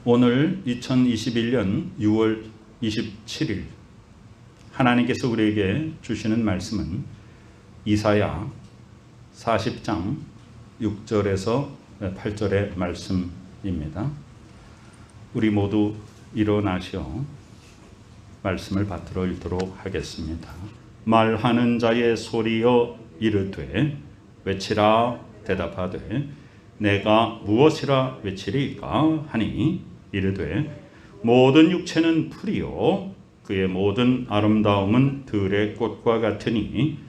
오늘 2021년 6월 27일 하나님께서 우리에게 주시는 말씀은 이사야 40장 6절에서 8절의 말씀입니다. 우리 모두 일어나시어 말씀을 받들어 읽도록 하겠습니다. 말하는 자의 소리여 이르되 외치라 대답하되 내가 무엇이라 외치리까 하니 이르되 모든 육체는 풀이요 그의 모든 아름다움은 들의 꽃과 같으니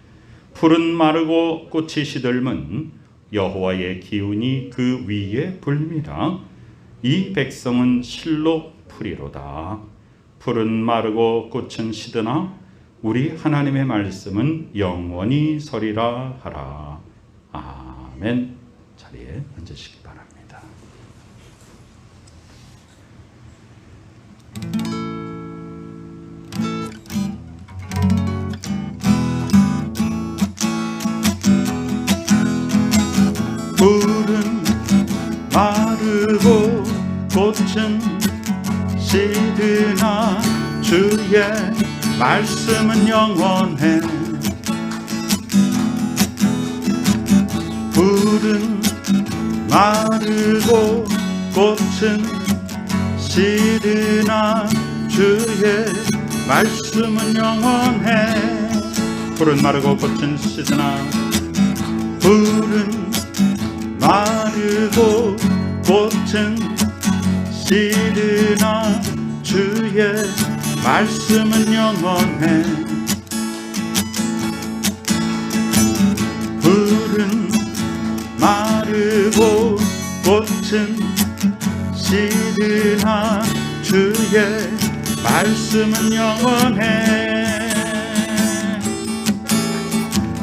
풀은 마르고 꽃이 시들면 여호와의 기운이 그 위에 불미라. 이 백성은 실로 풀이로다. 풀은 마르고 꽃은 시드나 우리 하나님의 말씀은 영원히 서리라 하라. 아멘. 자리에 앉으시기 바랍니다. 풀은 마르고 꽃은 시드나 주의 말씀은 영원해. 풀은 마르고 꽃은 시드나 주의 말씀은 영원해. 풀은 마르고 꽃은 시드나 풀은 마르고 꽃은 시드나 주의 말씀은 영원해. 풀은 마르고 꽃은 시드나 주의 말씀은 영원해.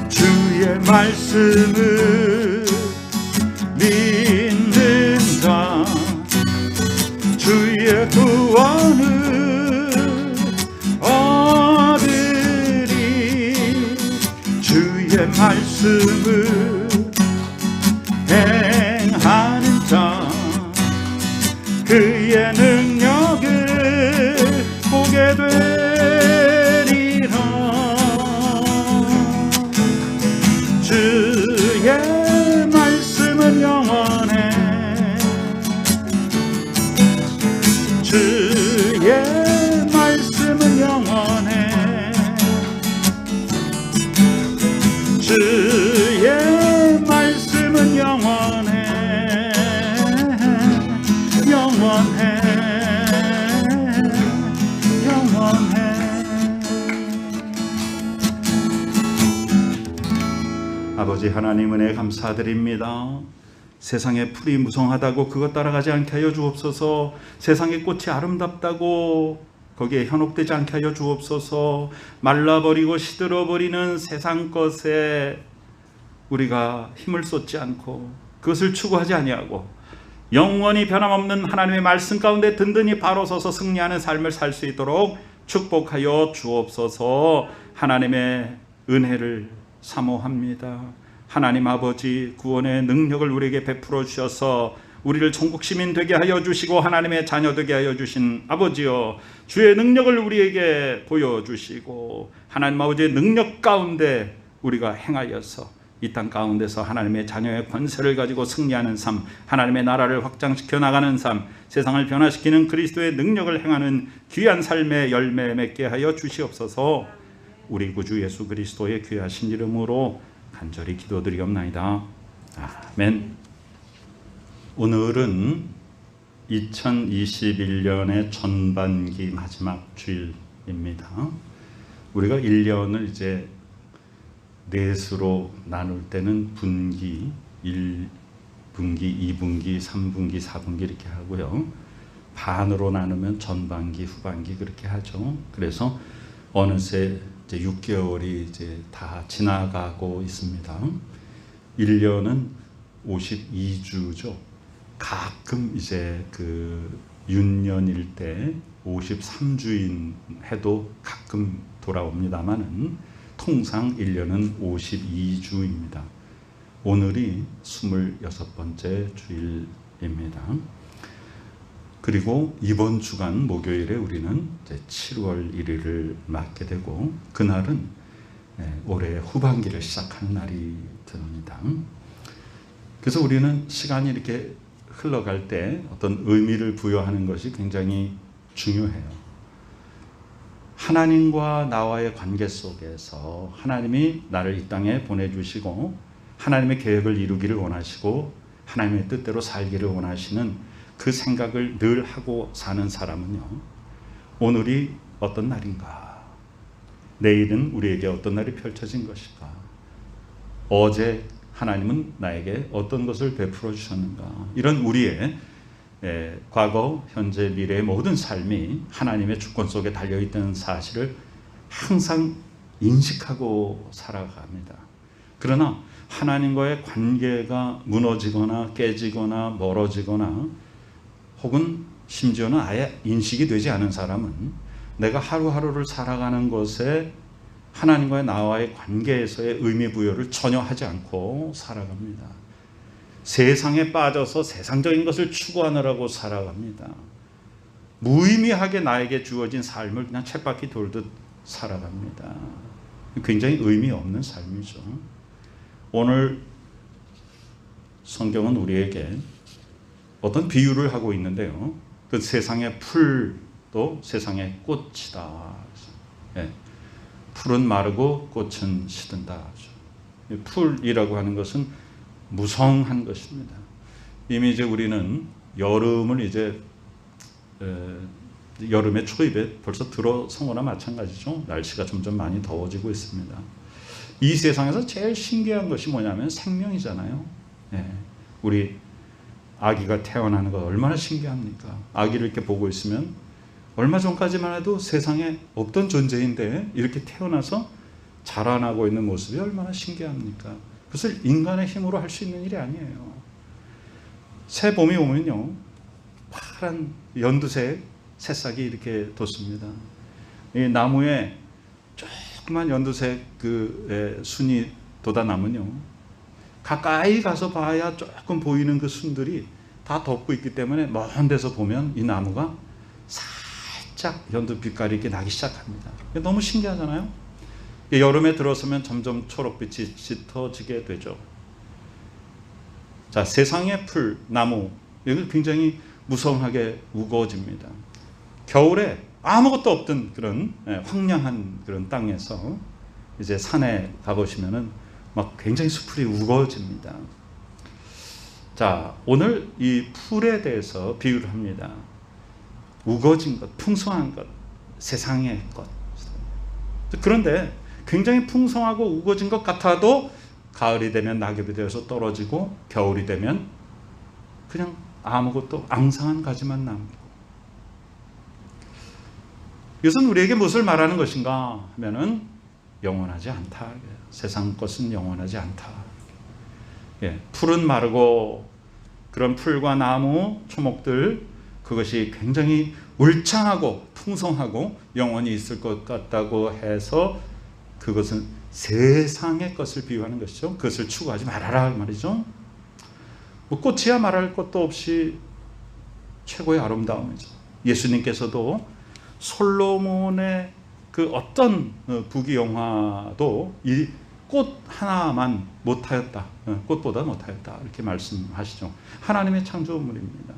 주의 말씀을 믿는 자 주의 구원을 얻으리. 주의 말씀을 행하는 자 그의 능력을 보게 되리라. 주의 말씀은 영원해. 주의 말씀은 영원해. 주의 말씀은 영원해. 영원해. 영원해. 아버지 하나님 은혜 감사드립니다. 세상의 풀이 무성하다고 그것 따라가지 않게 하여 주옵소서. 세상의 꽃이 아름답다고 거기에 현혹되지 않게 하여 주옵소서. 말라버리고 시들어버리는 세상 것에 우리가 힘을 쏟지 않고 그것을 추구하지 아니하고 영원히 변함없는 하나님의 말씀 가운데 든든히 바로 서서 승리하는 삶을 살 수 있도록 축복하여 주옵소서. 하나님의 은혜를 사모합니다. 하나님 아버지 구원의 능력을 우리에게 베풀어 주셔서 우리를 천국 시민 되게 하여 주시고 하나님의 자녀 되게 하여 주신 아버지여, 주의 능력을 우리에게 보여주시고 하나님 아버지의 능력 가운데 우리가 행하여서 이 땅 가운데서 하나님의 자녀의 권세를 가지고 승리하는 삶, 하나님의 나라를 확장시켜 나가는 삶, 세상을 변화시키는 그리스도의 능력을 행하는 귀한 삶의 열매 맺게 하여 주시옵소서. 우리 구주 예수 그리스도의 귀하신 이름으로 간절히 기도드리옵나이다. 아멘. 오늘은 2021년의 전반기 마지막 주일입니다. 우리가 1년을 이제 넷으로 나눌 때는 분기, 1분기, 2분기, 3분기, 4분기 이렇게 하고요. 반으로 나누면 전반기, 후반기 그렇게 하죠. 그래서 어느새 이제 6개월이 이제 다 지나가고 있습니다. 1년은 52주죠. 가끔 이제 그 윤년일 때 53주인 해도 가끔 돌아옵니다만은 통상 1년은 52주입니다. 오늘이 26번째 주일입니다. 그리고 이번 주간 목요일에 우리는 이제 7월 1일을 맞게 되고 그날은 올해 후반기를 시작하는 날이 됩니다. 그래서 우리는 시간이 이렇게 흘러갈 때 어떤 의미를 부여하는 것이 굉장히 중요해요. 하나님과 나와의 관계 속에서 하나님이 나를 이 땅에 보내주시고 하나님의 계획을 이루기를 원하시고 하나님의 뜻대로 살기를 원하시는 그 생각을 늘 하고 사는 사람은요, 오늘이 어떤 날인가, 내일은 우리에게 어떤 날이 펼쳐진 것일까, 어제 하나님은 나에게 어떤 것을 베풀어 주셨는가, 이런 우리의 과거, 현재, 미래의 모든 삶이 하나님의 주권 속에 달려있다는 사실을 항상 인식하고 살아갑니다. 그러나 하나님과의 관계가 무너지거나 깨지거나 멀어지거나 혹은 심지어는 아예 인식이 되지 않은 사람은 내가 하루하루를 살아가는 것에 하나님과의 나와의 관계에서의 의미 부여를 전혀 하지 않고 살아갑니다. 세상에 빠져서 세상적인 것을 추구하느라고 살아갑니다. 무의미하게 나에게 주어진 삶을 그냥 쳇바퀴 돌듯 살아갑니다. 굉장히 의미 없는 삶이죠. 오늘 성경은 우리에게 어떤 비유를 하고 있는데요. 그 세상의 풀도 세상의 꽃이다. 풀은 마르고 꽃은 시든다. 풀이라고 하는 것은 무성한 것입니다. 이미 이제 우리는 여름을 이제 여름의 초입에 벌써 들어서거나 마찬가지죠. 날씨가 점점 많이 더워지고 있습니다. 이 세상에서 제일 신기한 것이 뭐냐면 생명이잖아요. 우리 아기가 태어나는 것 얼마나 신기합니까? 아기를 이렇게 보고 있으면 얼마 전까지만 해도 세상에 없던 존재인데 이렇게 태어나서 자라나고 있는 모습이 얼마나 신기합니까? 그것을 인간의 힘으로 할 수 있는 일이 아니에요. 새 봄이 오면요, 파란 연두색 새싹이 이렇게 돋습니다. 이 나무에 조그만 연두색 그 순이 돋아나면요, 가까이 가서 봐야 조금 보이는 그 순들이 다 덮고 있기 때문에 먼 데서 보면 이 나무가 살짝 연두 빛깔이 이렇게 나기 시작합니다. 너무 신기하잖아요. 여름에 들어서면 점점 초록빛이 짙어지게 되죠. 자, 세상의 풀, 나무, 이거 굉장히 무성하게 우거집니다. 겨울에 아무것도 없던 그런 황량한 그런 땅에서 이제 산에 가보시면은 막 굉장히 수풀이 우거집니다. 자, 오늘 이 풀에 대해서 비유를 합니다. 우거진 것, 풍성한 것, 세상의 것. 그런데 굉장히 풍성하고 우거진 것 같아도 가을이 되면 낙엽이 되어서 떨어지고 겨울이 되면 그냥 아무것도 앙상한 가지만 남고. 이것은 우리에게 무엇을 말하는 것인가 하면은 영원하지 않다. 세상 것은 영원하지 않다. 풀은 마르고 그런 풀과 나무, 초목들, 그것이 굉장히 울창하고 풍성하고 영원히 있을 것 같다고 해서 그것은 세상의 것을 비유하는 것이죠. 그것을 추구하지 말아라 말이죠. 뭐 꽃이야 말할 것도 없이 최고의 아름다움이죠. 예수님께서도 솔로몬의 그 어떤 부귀영화도 이 꽃 하나만 못하였다. 꽃보다 못하였다. 이렇게 말씀하시죠. 하나님의 창조물입니다.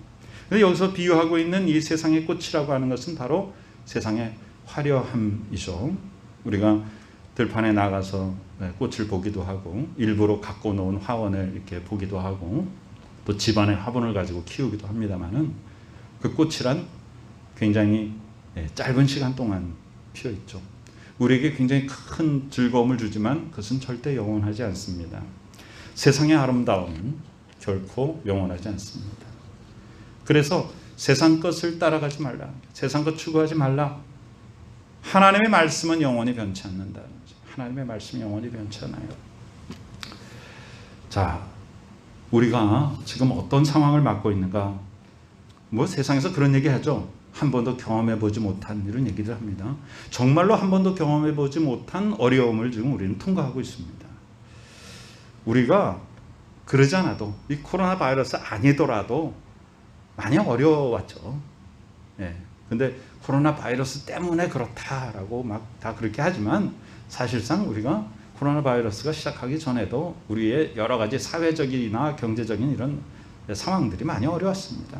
그런데 여기서 비유하고 있는 이 세상의 꽃이라고 하는 것은 바로 세상의 화려함이죠. 우리가 들판에 나가서 꽃을 보기도 하고 일부러 갖고 놓은 화원을 이렇게 보기도 하고 또 집안에 화분을 가지고 키우기도 합니다만은 그 꽃이란 굉장히 짧은 시간 동안 피어 있죠. 우리에게 굉장히 큰 즐거움을 주지만 그것은 절대 영원하지 않습니다. 세상의 아름다움은 결코 영원하지 않습니다. 그래서 세상 것을 따라가지 말라. 세상 것 추구하지 말라. 하나님의 말씀은 영원히 변치 않는다. 하나님의 말씀이 영원히 변치 않아요. 자, 우리가 지금 어떤 상황을 맞고 있는가? 뭐 세상에서 그런 얘기 하죠. 한 번도 경험해 보지 못한 이런 얘기를 합니다. 정말로 한 번도 경험해 보지 못한 어려움을 지금 우리는 통과하고 있습니다. 우리가 그러지 않아도 이 코로나 바이러스 아니더라도 많이 어려웠죠. 예. 근데 코로나 바이러스 때문에 그렇다라고 막 다 그렇게 하지만 사실상 우리가 코로나 바이러스가 시작하기 전에도 우리의 여러 가지 사회적이나 경제적인 이런 상황들이 많이 어려웠습니다.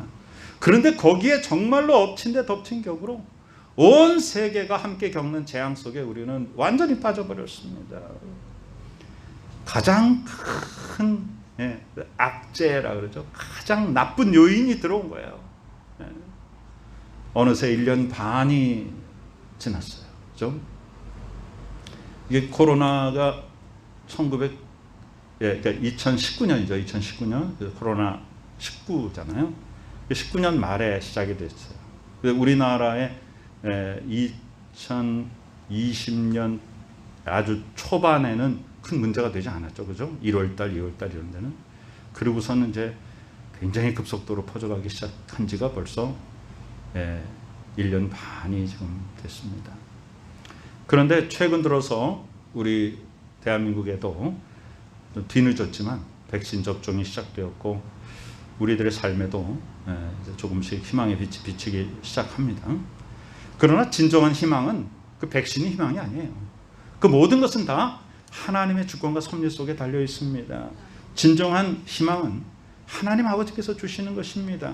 그런데 거기에 정말로 엎친 데 덮친 격으로 온 세계가 함께 겪는 재앙 속에 우리는 완전히 빠져버렸습니다. 가장 큰 악재라 그러죠. 가장 나쁜 요인이 들어온 거예요. 어느새 1년 반이 지났어요. 그죠? 이게 코로나가 그러니까 2019년이죠. 2019년 코로나 19잖아요. 19년 말에 시작이 됐어요. 우리나라에 2020년 아주 초반에는 큰 문제가 되지 않았죠. 그죠? 1월달, 2월달 이런 데는. 그리고서는 이제 굉장히 급속도로 퍼져가기 시작한 지가 벌써 1년 반이 지금 됐습니다. 그런데 최근 들어서 우리 대한민국에도 뒤늦었지만 백신 접종이 시작되었고 우리들의 삶에도 조금씩 희망의 빛이 비치기 시작합니다. 그러나 진정한 희망은 그 백신이 희망이 아니에요. 그 모든 것은 다 하나님의 주권과 섭리 속에 달려 있습니다. 진정한 희망은 하나님 아버지께서 주시는 것입니다.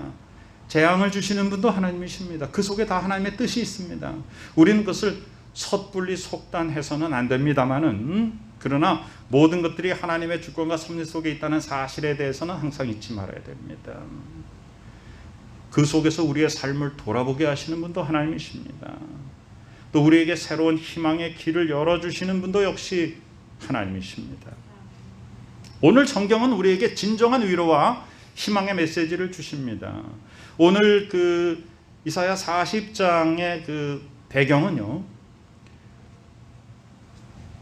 재앙을 주시는 분도 하나님이십니다. 그 속에 다 하나님의 뜻이 있습니다. 우리는 그것을 섣불리 속단해서는 안 됩니다만은, 그러나 모든 것들이 하나님의 주권과 섭리 속에 있다는 사실에 대해서는 항상 잊지 말아야 됩니다. 그 속에서 우리의 삶을 돌아보게 하시는 분도 하나님이십니다. 또 우리에게 새로운 희망의 길을 열어주시는 분도 역시 하나님이십니다. 오늘 성경은 우리에게 진정한 위로와 희망의 메시지를 주십니다. 오늘 그 이사야 40장의 그 배경은요,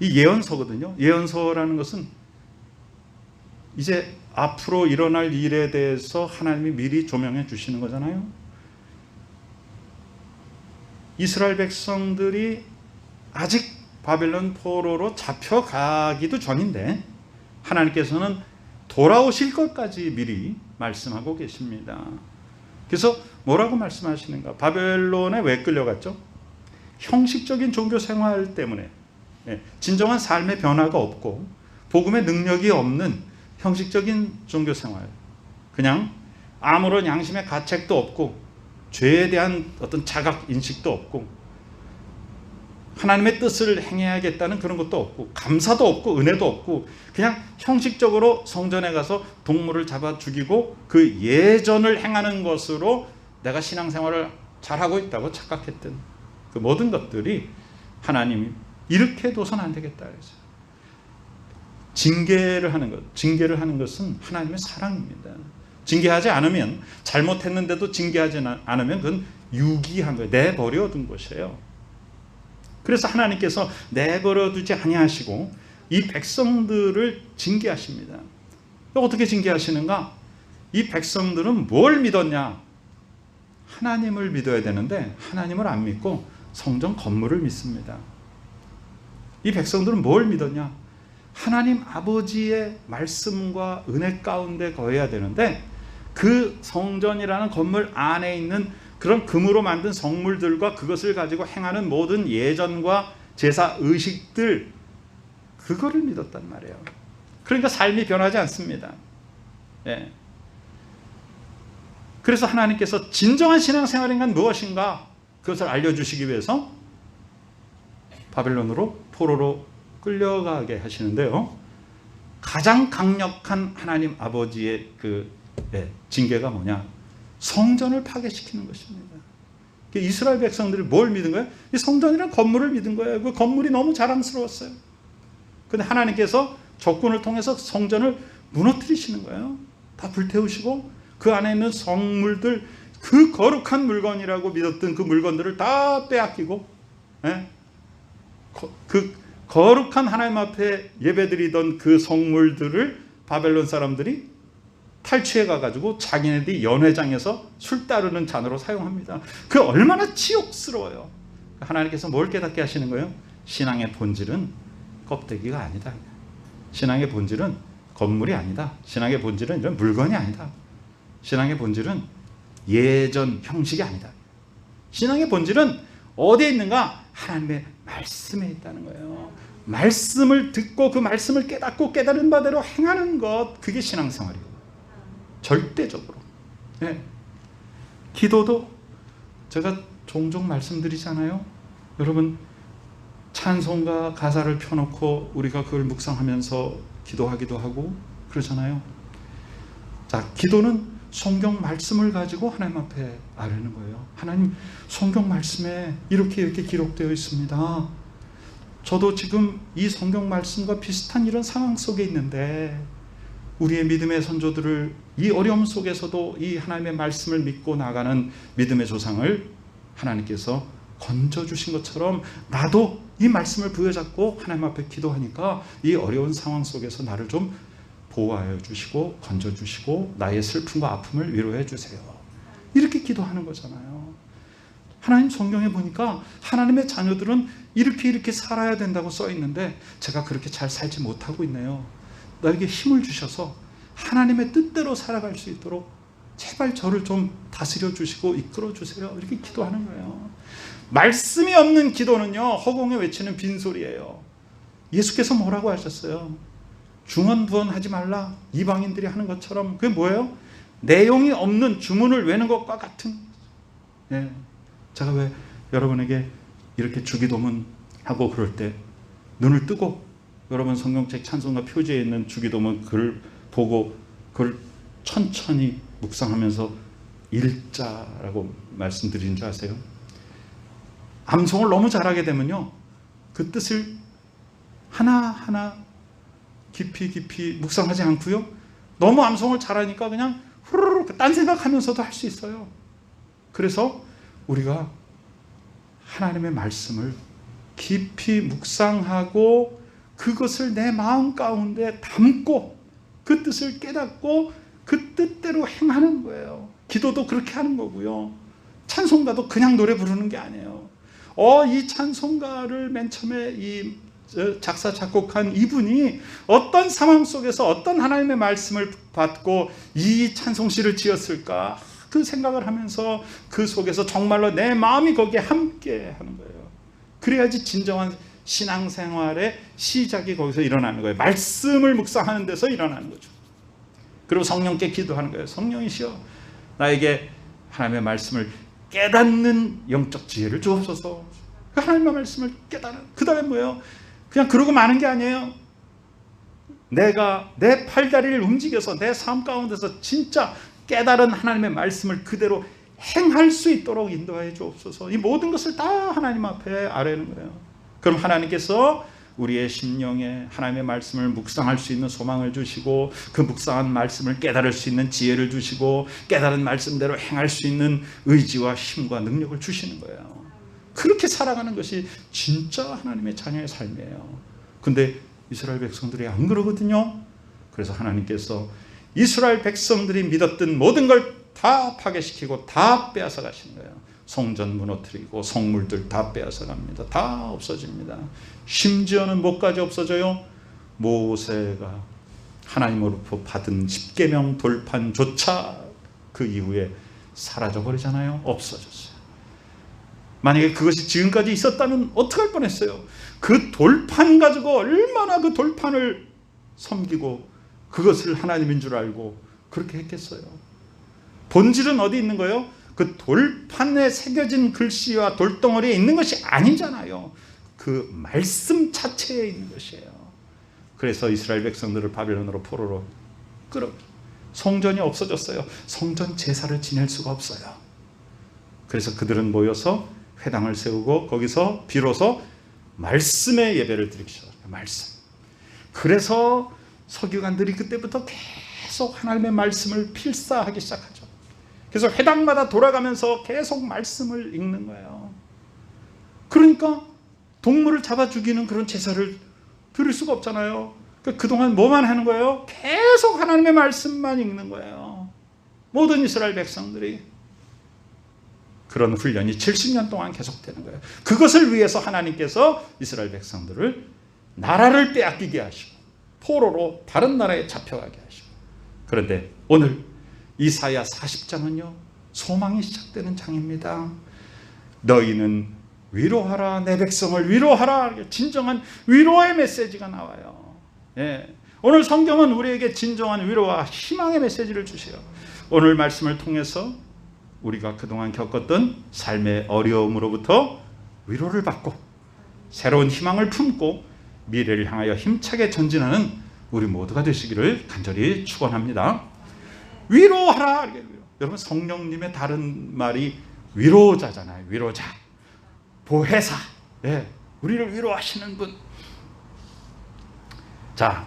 이 예언서거든요. 예언서라는 것은 이제 앞으로 일어날 일에 대해서 하나님이 미리 조명해 주시는 거잖아요. 이스라엘 백성들이 아직 바벨론 포로로 잡혀가기도 전인데 하나님께서는 돌아오실 것까지 미리 말씀하고 계십니다. 그래서 뭐라고 말씀하시는가? 바벨론에 왜 끌려갔죠? 형식적인 종교 생활 때문에, 진정한 삶의 변화가 없고 복음의 능력이 없는 형식적인 종교 생활, 그냥 아무런 양심의 가책도 없고 죄에 대한 어떤 자각 인식도 없고 하나님의 뜻을 행해야겠다는 그런 것도 없고 감사도 없고 은혜도 없고 그냥 형식적으로 성전에 가서 동물을 잡아 죽이고 그 예전을 행하는 것으로 내가 신앙생활을 잘하고 있다고 착각했던 그 모든 것들이 하나님이 이렇게 둬서는 안 되겠다 그래서 징계를 하는 것은 하나님의 사랑입니다. 징계하지 않으면, 잘못했는데도 징계하지 않으면 그건 유기한 거예요. 내버려 둔 것이에요. 그래서 하나님께서 내버려 두지 아니하시고 이 백성들을 징계하십니다. 어떻게 징계하시는가? 이 백성들은 뭘 믿었냐? 하나님을 믿어야 되는데 하나님을 안 믿고 성전 건물을 믿습니다. 이 백성들은 뭘 믿었냐? 하나님 아버지의 말씀과 은혜 가운데 거해야 되는데 그 성전이라는 건물 안에 있는 그런 금으로 만든 성물들과 그것을 가지고 행하는 모든 예전과 제사 의식들, 그거를 믿었단 말이에요. 그러니까 삶이 변하지 않습니다. 예. 그래서 하나님께서 진정한 신앙생활인간 무엇인가 그것을 알려주시기 위해서 바벨론으로 포로로 끌려가게 하시는데요, 가장 강력한 하나님 아버지의 그 징계가 뭐냐? 성전을 파괴시키는 것입니다. 이스라엘 백성들이 뭘 믿은 거예요? 이 성전이란 건물을 믿은 거예요. 그 건물이 너무 자랑스러웠어요. 그런데 하나님께서 적군을 통해서 성전을 무너뜨리시는 거예요. 다 불태우시고 그 안에 있는 성물들, 그 거룩한 물건이라고 믿었던 그 물건들을 다 빼앗기고, 그 거룩한 하나님 앞에 예배드리던 그 성물들을 바벨론 사람들이 탈취해 가지고 자기네들이 연회장에서 술 따르는 잔으로 사용합니다. 그 얼마나 치욕스러워요. 하나님께서 뭘 깨닫게 하시는 거예요? 신앙의 본질은 껍데기가 아니다. 신앙의 본질은 건물이 아니다. 신앙의 본질은 이런 물건이 아니다. 신앙의 본질은 예전 형식이 아니다. 신앙의 본질은 어디에 있는가? 하나님의 말씀에 있다는 거예요. 말씀을 듣고 그 말씀을 깨닫고 깨달은 바대로 행하는 것, 그게 신앙생활이에요. 절대적으로. 네. 기도도 제가 종종 말씀드리잖아요. 여러분, 찬송가 가사를 펴놓고 우리가 그걸 묵상하면서 기도하기도 하고 그러잖아요. 자, 기도는 성경 말씀을 가지고 하나님 앞에 아뢰는 거예요. 하나님, 성경 말씀에 이렇게 기록되어 있습니다. 저도 지금 이 성경 말씀과 비슷한 이런 상황 속에 있는데 우리의 믿음의 선조들을 이 어려움 속에서도 이 하나님의 말씀을 믿고 나가는 믿음의 조상을 하나님께서 건져주신 것처럼 나도 이 말씀을 부여잡고 하나님 앞에 기도하니까 이 어려운 상황 속에서 나를 좀 보호하여 주시고 건져주시고 나의 슬픔과 아픔을 위로해 주세요. 이렇게 기도하는 거잖아요. 하나님 성경에 보니까 하나님의 자녀들은 이렇게 살아야 된다고 써 있는데 제가 그렇게 잘 살지 못하고 있네요. 나에게 힘을 주셔서 하나님의 뜻대로 살아갈 수 있도록 제발 저를 좀 다스려 주시고 이끌어 주세요. 이렇게 기도하는 거예요. 말씀이 없는 기도는요, 허공에 외치는 빈소리예요. 예수께서 뭐라고 하셨어요? 중언부언하지 말라. 이방인들이 하는 것처럼. 그게 뭐예요? 내용이 없는 주문을 외는 것과 같은. 예. 제가 왜 여러분에게 이렇게 주기도문 하고 그럴 때 눈을 뜨고 여러분 성경책 찬송가 표지에 있는 주기도문 글을 보고 그걸 천천히 묵상하면서 읽자라고 말씀드린 줄 아세요? 암송을 너무 잘하게 되면요, 그 뜻을 하나하나 깊이 묵상하지 않고요, 너무 암송을 잘하니까 그냥 후루룩 딴 생각하면서도 할 수 있어요. 그래서 우리가 하나님의 말씀을 깊이 묵상하고 그것을 내 마음 가운데 담고 그 뜻을 깨닫고 그 뜻대로 행하는 거예요. 기도도 그렇게 하는 거고요. 찬송가도 그냥 노래 부르는 게 아니에요. 이 찬송가를 맨 처음에 이 작사 작곡한 이분이 어떤 상황 속에서 어떤 하나님의 말씀을 받고 이 찬송시를 지었을까, 그 생각을 하면서 그 속에서 정말로 내 마음이 거기에 함께 하는 거예요. 그래야지 진정한 신앙생활의 시작이 거기서 일어나는 거예요. 말씀을 묵상하는 데서 일어나는 거죠. 그리고 성령께 기도하는 거예요. 성령이시여, 나에게 하나님의 말씀을 깨닫는 영적 지혜를 주옵소서. 하나님의 말씀을 깨달은, 그 다음에 뭐예요? 그냥 그러고 마는 게 아니에요. 내가 내 팔다리를 움직여서 내 삶 가운데서 진짜 깨달은 하나님의 말씀을 그대로 행할 수 있도록 인도해 주옵소서. 이 모든 것을 다 하나님 앞에 아뢰는 거예요. 그럼 하나님께서 우리의 심령에 하나님의 말씀을 묵상할 수 있는 소망을 주시고 그 묵상한 말씀을 깨달을 수 있는 지혜를 주시고 깨달은 말씀대로 행할 수 있는 의지와 힘과 능력을 주시는 거예요. 그렇게 살아가는 것이 진짜 하나님의 자녀의 삶이에요. 근데 이스라엘 백성들이 안 그러거든요. 그래서 하나님께서 이스라엘 백성들이 믿었던 모든 걸 다 파괴시키고 다 빼앗아 가시는 거예요. 성전 무너뜨리고 성물들 다 빼앗아 갑니다. 다 없어집니다. 심지어는 뭐까지 없어져요? 모세가 하나님으로부터 받은 십계명 돌판조차 그 이후에 사라져 버리잖아요. 없어졌어요. 만약에 그것이 지금까지 있었다면 어떡할 뻔했어요? 그 돌판 가지고 얼마나 그 돌판을 섬기고 그것을 하나님인 줄 알고 그렇게 했겠어요. 본질은 어디 있는 거예요? 그 돌판에 새겨진 글씨와 돌덩어리에 있는 것이 아니잖아요. 그 말씀 자체에 있는 것이에요. 그래서 이스라엘 백성들을 바벨론으로 포로로 끌어, 성전이 없어졌어요. 성전 제사를 지낼 수가 없어요. 그래서 그들은 모여서 회당을 세우고 거기서 비로소 말씀의 예배를 드리기 시작해요. 말씀. 그래서 서기관들이 그때부터 계속 하나님의 말씀을 필사하기 시작하죠. 그래서 회당마다 돌아가면서 계속 말씀을 읽는 거예요. 그러니까 동물을 잡아 죽이는 그런 제사를 드릴 수가 없잖아요. 그러니까 그동안 뭐만 하는 거예요? 계속 하나님의 말씀만 읽는 거예요. 모든 이스라엘 백성들이. 그런 훈련이 70년 동안 계속되는 거예요. 그것을 위해서 하나님께서 이스라엘 백성들을 나라를 빼앗기게 하시고 포로로 다른 나라에 잡혀가게 하시고. 그런데 오늘 이사야 40장은요, 소망이 시작되는 장입니다. 너희는 위로하라. 내 백성을 위로하라. 진정한 위로의 메시지가 나와요. 예. 오늘 성경은 우리에게 진정한 위로와 희망의 메시지를 주세요. 오늘 말씀을 통해서 우리가 그동안 겪었던 삶의 어려움으로부터 위로를 받고 새로운 희망을 품고 미래를 향하여 힘차게 전진하는 우리 모두가 되시기를 간절히 축원합니다. 위로하라. 여러분, 성령님의 다른 말이 위로자잖아요. 위로자, 보혜사. 예, 우리를 위로하시는 분. 자,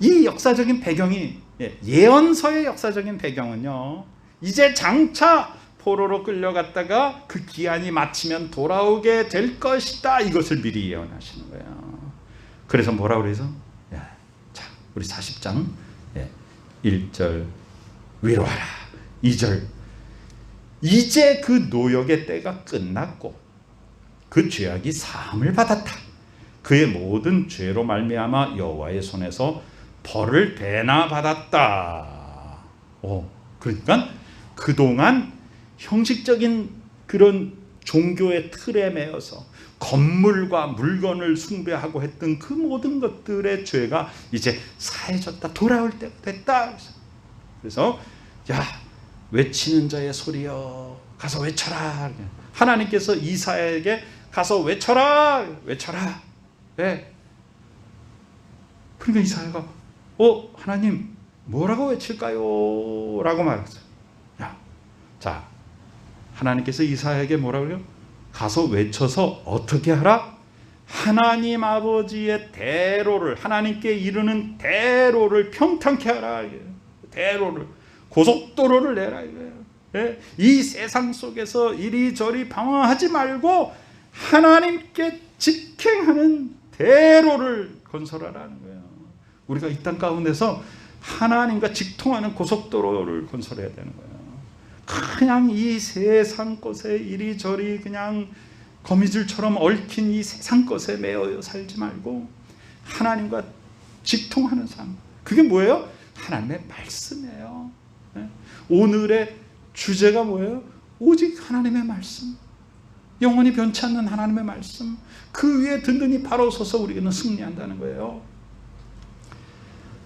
이 역사적인 배경이, 예언서의 역사적인 배경은요, 이제 장차 포로로 끌려갔다가 그 기한이 마치면 돌아오게 될 것이다, 이것을 미리 예언하시는 거예요. 그래서 뭐라고 그래서, 자, 우리 40장 1절 위로하라. 2절 이제 그 노역의 때가 끝났고 그 죄악이 사함을 받았다. 그의 모든 죄로 말미암아 여호와의 손에서 벌을 대나 받았다. 그러니까 그동안 형식적인 그런 종교의 틀에 매여서 건물과 물건을 숭배하고 했던 그 모든 것들의 죄가 이제 사해졌다. 돌아올 때가 됐다. 그래서 외치는 자의 소리여 가서 외쳐라. 하나님께서 이사야에게 가서 외쳐라. 외쳐라. 왜? 그러니까 이사야가 하나님 뭐라고 외칠까요? 라고 말했어요. 자, 하나님께서 이사야에게 뭐라고 해요? 가서 외쳐서 어떻게 하라? 하나님 아버지의 대로를, 하나님께 이르는 대로를 평탄케 하라. 대로를, 고속도로를 내라 이거예요. 이 세상 속에서 이리저리 방황하지 말고 하나님께 직행하는 대로를 건설하라는 거예요. 우리가 이 땅 가운데서 하나님과 직통하는 고속도로를 건설해야 되는 거예요. 그냥 이 세상 것에 이리저리 그냥 거미줄처럼 얽힌 이 세상 것에 매여 살지 말고 하나님과 직통하는 삶. 그게 뭐예요? 하나님의 말씀이에요. 오늘의 주제가 뭐예요? 오직 하나님의 말씀, 영원히 변치 않는 하나님의 말씀, 그 위에 든든히 바로 서서 우리는 승리한다는 거예요.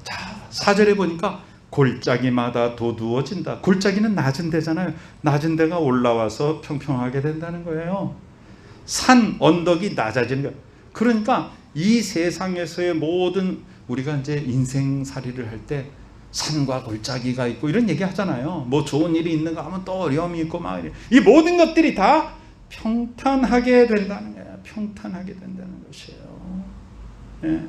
자, 4절에 보니까 골짜기마다 도두어진다. 골짜기는 낮은 데잖아요. 낮은 데가 올라와서 평평하게 된다는 거예요. 산, 언덕이 낮아지는 거예요. 그러니까 이 세상에서의 모든, 우리가 이제 인생살이를 할 때 산과 골짜기가 있고 이런 얘기 하잖아요. 뭐 좋은 일이 있는가 하면 또 어려움이 있고 막 이 모든 것들이 다 평탄하게 된다는 거예요. 평탄하게 된다는 것이에요. 예.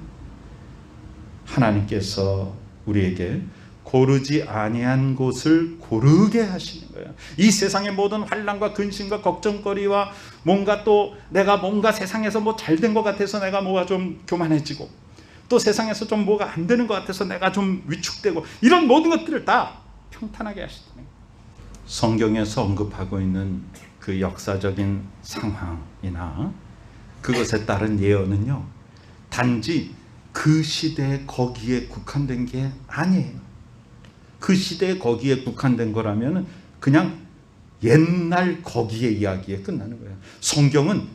하나님께서 우리에게 고르지 아니한 곳을 고르게 하시는 거예요. 이 세상의 모든 환난과 근심과 걱정거리와 뭔가 또 내가 뭔가 세상에서 뭐 잘 된 것 같아서 내가 뭐가 좀 교만해지고 또 세상에서 좀 뭐가 안 되는 것 같아서 내가 좀 위축되고 이런 모든 것들을 다 평탄하게 하시는 거예요. 성경에서 언급하고 있는 그 역사적인 상황이나 그것에 따른 예언은요, 단지 그 시대에 거기에 국한된 게 아니에요. 그 시대에 거기에 국한된 거라면 그냥 옛날 거기에 이야기에 끝나는 거예요. 성경은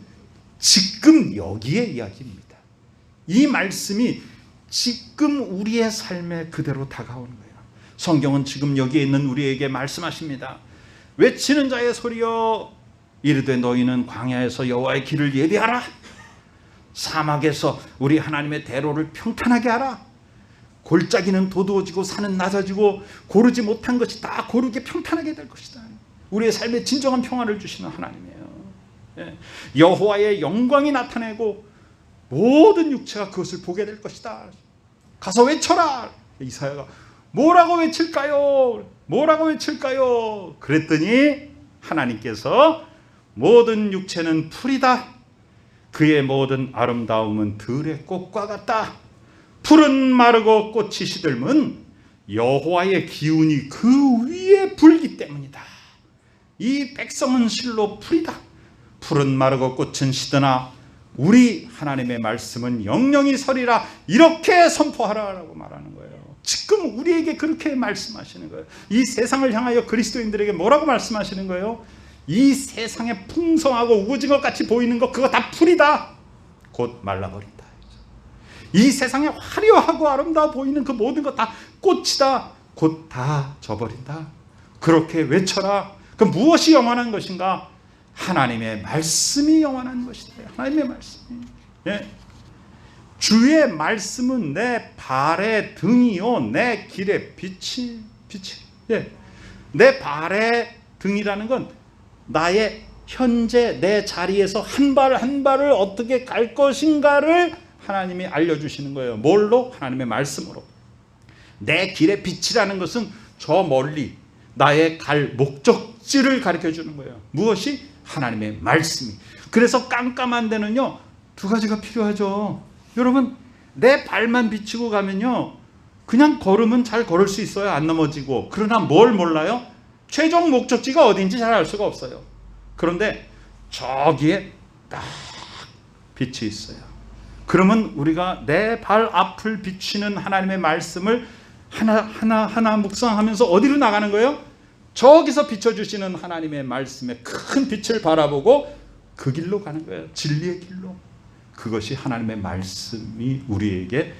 지금 여기에 이야기입니다. 이 말씀이 지금 우리의 삶에 그대로 다가오는 거예요. 성경은 지금 여기에 있는 우리에게 말씀하십니다. 외치는 자의 소리여 이르되 너희는 광야에서 여호와의 길을 예비하라. 사막에서 우리 하나님의 대로를 평탄하게 하라. 골짜기는 도두어지고 산은 낮아지고 고르지 못한 것이 다 고르게 평탄하게 될 것이다. 우리의 삶에 진정한 평화를 주시는 하나님이에요. 여호와의 영광이 나타내고 모든 육체가 그것을 보게 될 것이다. 가서 외쳐라. 이사야가 뭐라고 외칠까요? 뭐라고 외칠까요? 그랬더니 하나님께서 모든 육체는 풀이다. 그의 모든 아름다움은 들의 꽃과 같다. 풀은 마르고 꽃이 시들면 여호와의 기운이 그 위에 불기 때문이다. 이 백성은 실로 풀이다. 풀은 마르고 꽃은 시드나 우리 하나님의 말씀은 영영이 서리라. 이렇게 선포하라라고 말하는 거예요. 지금 우리에게 그렇게 말씀하시는 거예요. 이 세상을 향하여 그리스도인들에게 뭐라고 말씀하시는 거예요? 이 세상에 풍성하고 우거지것같이 보이는 것, 그거 다 풀이다. 곧 말라버린다. 이 세상에 화려하고 아름다워 보이는 그 모든 것 다 꽃이다. 곧 다 져버린다. 그렇게 외쳐라. 그 무엇이 영원한 것인가? 하나님의 말씀이 영원한 것이다. 하나님의 말씀이. 예. 주의 말씀은 내 발의 등이요 내 길의 빛이. 예. 내 발의 등이라는 건 나의 현재 내 자리에서 한 발 한 발을 어떻게 갈 것인가를 하나님이 알려주시는 거예요. 뭘로? 하나님의 말씀으로. 내 길의 빛이라는 것은 저 멀리 나의 갈 목적지를 가르쳐 주는 거예요. 무엇이? 하나님의 말씀이. 그래서 깜깜한 데는요 두 가지가 필요하죠. 여러분, 내 발만 비치고 가면요 그냥 걸으면 잘 걸을 수 있어요. 안 넘어지고. 그러나 뭘 몰라요? 최종 목적지가 어딘지 잘 알 수가 없어요. 그런데 저기에 딱 빛이 있어요. 그러면 우리가 내 발 앞을 비추는 하나님의 말씀을 하나 묵상하면서 어디로 나가는 거예요? 저기서 비춰주시는 하나님의 말씀의 큰 빛을 바라보고 그 길로 가는 거예요. 진리의 길로. 그것이 하나님의 말씀이 우리에게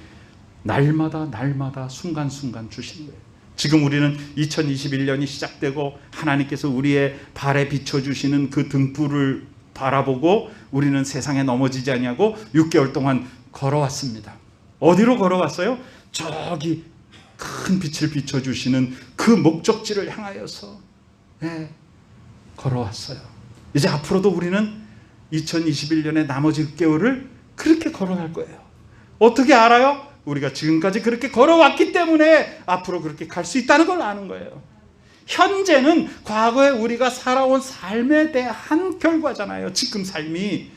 날마다 순간순간 주시는 거예요. 지금 우리는 2021년이 시작되고 하나님께서 우리의 발에 비춰주시는 그 등불을 바라보고 우리는 세상에 넘어지지 아니하고 6개월 동안 걸어왔습니다. 어디로 걸어왔어요? 저기 큰 빛을 비춰주시는 그 목적지를 향하여서 걸어왔어요. 이제 앞으로도 우리는 2021년의 나머지 6개월을 그렇게 걸어갈 거예요. 어떻게 알아요? 우리가 지금까지 그렇게 걸어왔기 때문에 앞으로 그렇게 갈 수 있다는 걸 아는 거예요. 현재는 과거에 우리가 살아온 삶에 대한 결과잖아요. 지금 삶이.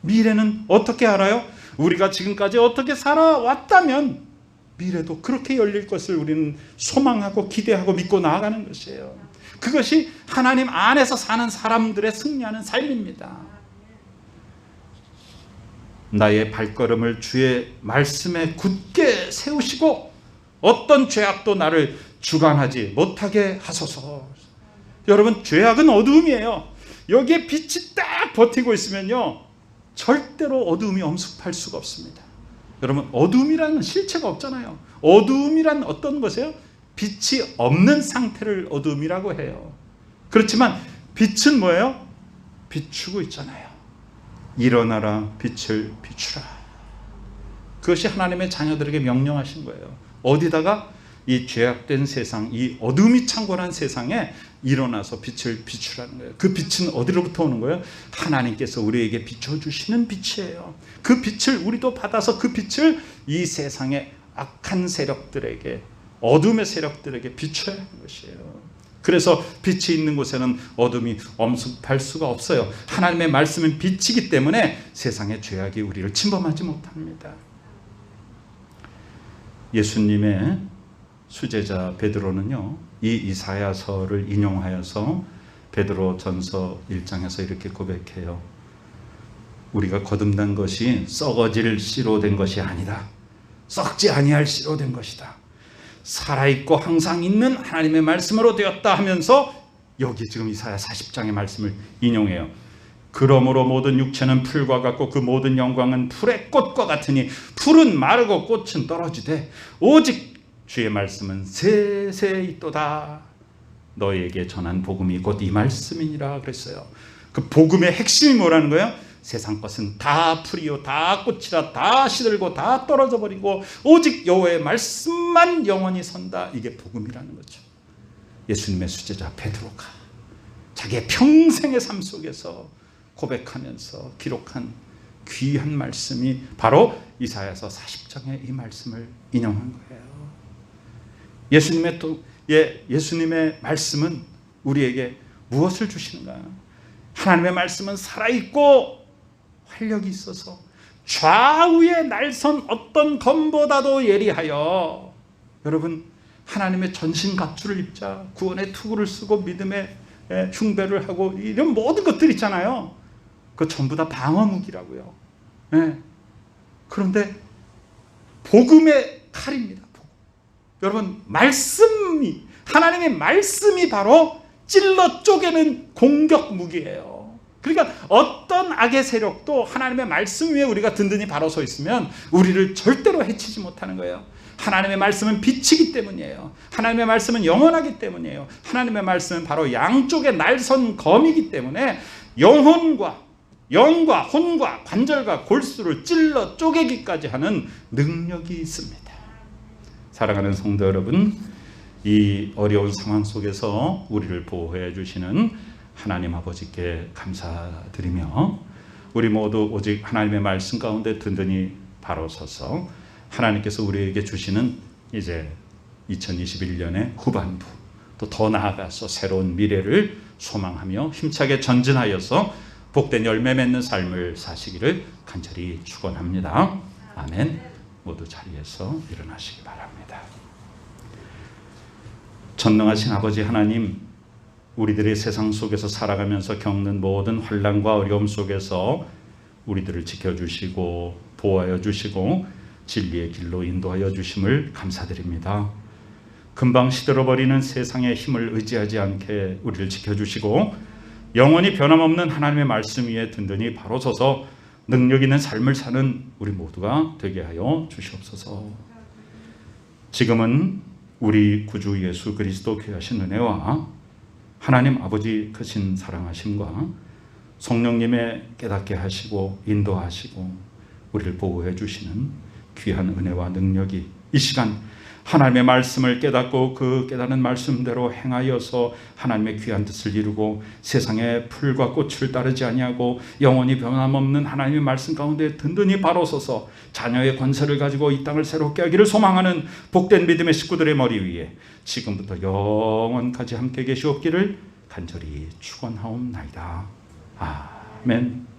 미래는 어떻게 알아요? 우리가 지금까지 어떻게 살아왔다면 미래도 그렇게 열릴 것을 우리는 소망하고 기대하고 믿고 나아가는 것이에요. 그것이 하나님 안에서 사는 사람들의 승리하는 삶입니다. 나의 발걸음을 주의 말씀에 굳게 세우시고 어떤 죄악도 나를 주관하지 못하게 하소서. 여러분, 죄악은 어두움이에요. 여기에 빛이 딱 버티고 있으면요 절대로 어두움이 엄습할 수가 없습니다. 여러분, 어두움이라는 실체가 없잖아요. 어두움이란 어떤 것이에요? 빛이 없는 상태를 어두움이라고 해요. 그렇지만 빛은 뭐예요? 비추고 있잖아요. 일어나라, 빛을 비추라. 그것이 하나님의 자녀들에게 명령하신 거예요. 어디다가? 이 죄악된 세상, 이 어둠이 창궐한 세상에 일어나서 빛을 비추라는 거예요. 그 빛은 어디로부터 오는 거예요? 하나님께서 우리에게 비춰주시는 빛이에요. 그 빛을 우리도 받아서 그 빛을 이 세상의 악한 세력들에게, 어둠의 세력들에게 비춰야 하는 것이에요. 그래서 빛이 있는 곳에는 어둠이 엄습할 수가 없어요. 하나님의 말씀은 빛이기 때문에 세상의 죄악이 우리를 침범하지 못합니다. 예수님의 수제자 베드로는요, 이 이사야서를 인용하여서 베드로 전서 1장에서 이렇게 고백해요. 우리가 거듭난 것이 썩어질 씨로 된 것이 아니다. 썩지 아니할 씨로 된 것이다. 살아있고 항상 있는 하나님의 말씀으로 되었다 하면서 여기 지금 이사야 40장의 말씀을 인용해요. 그러므로 모든 육체는 풀과 같고 그 모든 영광은 풀의 꽃과 같으니 풀은 마르고 꽃은 떨어지되 오직 주의 말씀은 세세 있도다. 너희에게 전한 복음이 곧 이 말씀이니라 그랬어요. 그 복음의 핵심이 뭐라는 거예요? 세상 것은 다 풀이요 다 꽃이라 다 시들고 다 떨어져 버리고 오직 여호와의 말씀만 영원히 선다. 이게 복음이라는 거죠. 예수님의 수제자 베드로가 자기의 평생의 삶 속에서 고백하면서 기록한 귀한 말씀이 바로 이사야서 40장의 이 말씀을 인용한 거예요. 예수님의 말씀은 우리에게 무엇을 주시는가? 하나님의 말씀은 살아있고 활력이 있어서 좌우에 날선 어떤 검보다도 예리하여. 여러분, 하나님의 전신갑주를 입자. 구원의 투구를 쓰고 믿음의 흉배를 하고 이런 모든 것들 있잖아요. 그거 전부 다 방어무기라고요. 그런데 복음의 칼입니다. 여러분, 말씀이, 하나님의 말씀이 바로 찔러 쪼개는 공격 무기예요. 그러니까 어떤 악의 세력도 하나님의 말씀 위에 우리가 든든히 바로 서 있으면 우리를 절대로 해치지 못하는 거예요. 하나님의 말씀은 빛이기 때문이에요. 하나님의 말씀은 영원하기 때문이에요. 하나님의 말씀은 바로 양쪽의 날선 검이기 때문에 영과 혼과 관절과 골수를 찔러 쪼개기까지 하는 능력이 있습니다. 사랑하는 성도 여러분, 이 어려운 상황 속에서 우리를 보호해 주시는 하나님 아버지께 감사드리며 우리 모두 오직 하나님의 말씀 가운데 든든히 바로 서서 하나님께서 우리에게 주시는 이제 2021년의 후반부 또 더 나아가서 새로운 미래를 소망하며 힘차게 전진하여서 복된 열매 맺는 삶을 사시기를 간절히 축원합니다. 아멘. 모두 자리에서 일어나시기 바랍니다. 전능하신 아버지 하나님, 우리들의 세상 속에서 살아가면서 겪는 모든 환난과 어려움 속에서 우리들을 지켜주시고 보호하여 주시고 진리의 길로 인도하여 주심을 감사드립니다. 금방 시들어버리는 세상의 힘을 의지하지 않게 우리를 지켜주시고 영원히 변함없는 하나님의 말씀 위에 든든히 바로 서서 능력 있는 삶을 사는 우리 모두가 되게 하여 주시옵소서. 지금은 우리 구주 예수 그리스도 귀하신 은혜와 하나님 아버지 크신 사랑하심과 성령님의 깨닫게 하시고 인도하시고 우리를 보호해 주시는 귀한 은혜와 능력이 이 시간 하나님의 말씀을 깨닫고 그 깨닫는 말씀대로 행하여서 하나님의 귀한 뜻을 이루고 세상의 풀과 꽃을 따르지 아니하고 영원히 변함없는 하나님의 말씀 가운데 든든히 바로 서서 자녀의 권세를 가지고 이 땅을 새롭게 하기를 소망하는 복된 믿음의 식구들의 머리 위에 지금부터 영원까지 함께 계시옵기를 간절히 축원하옵나이다. 아멘.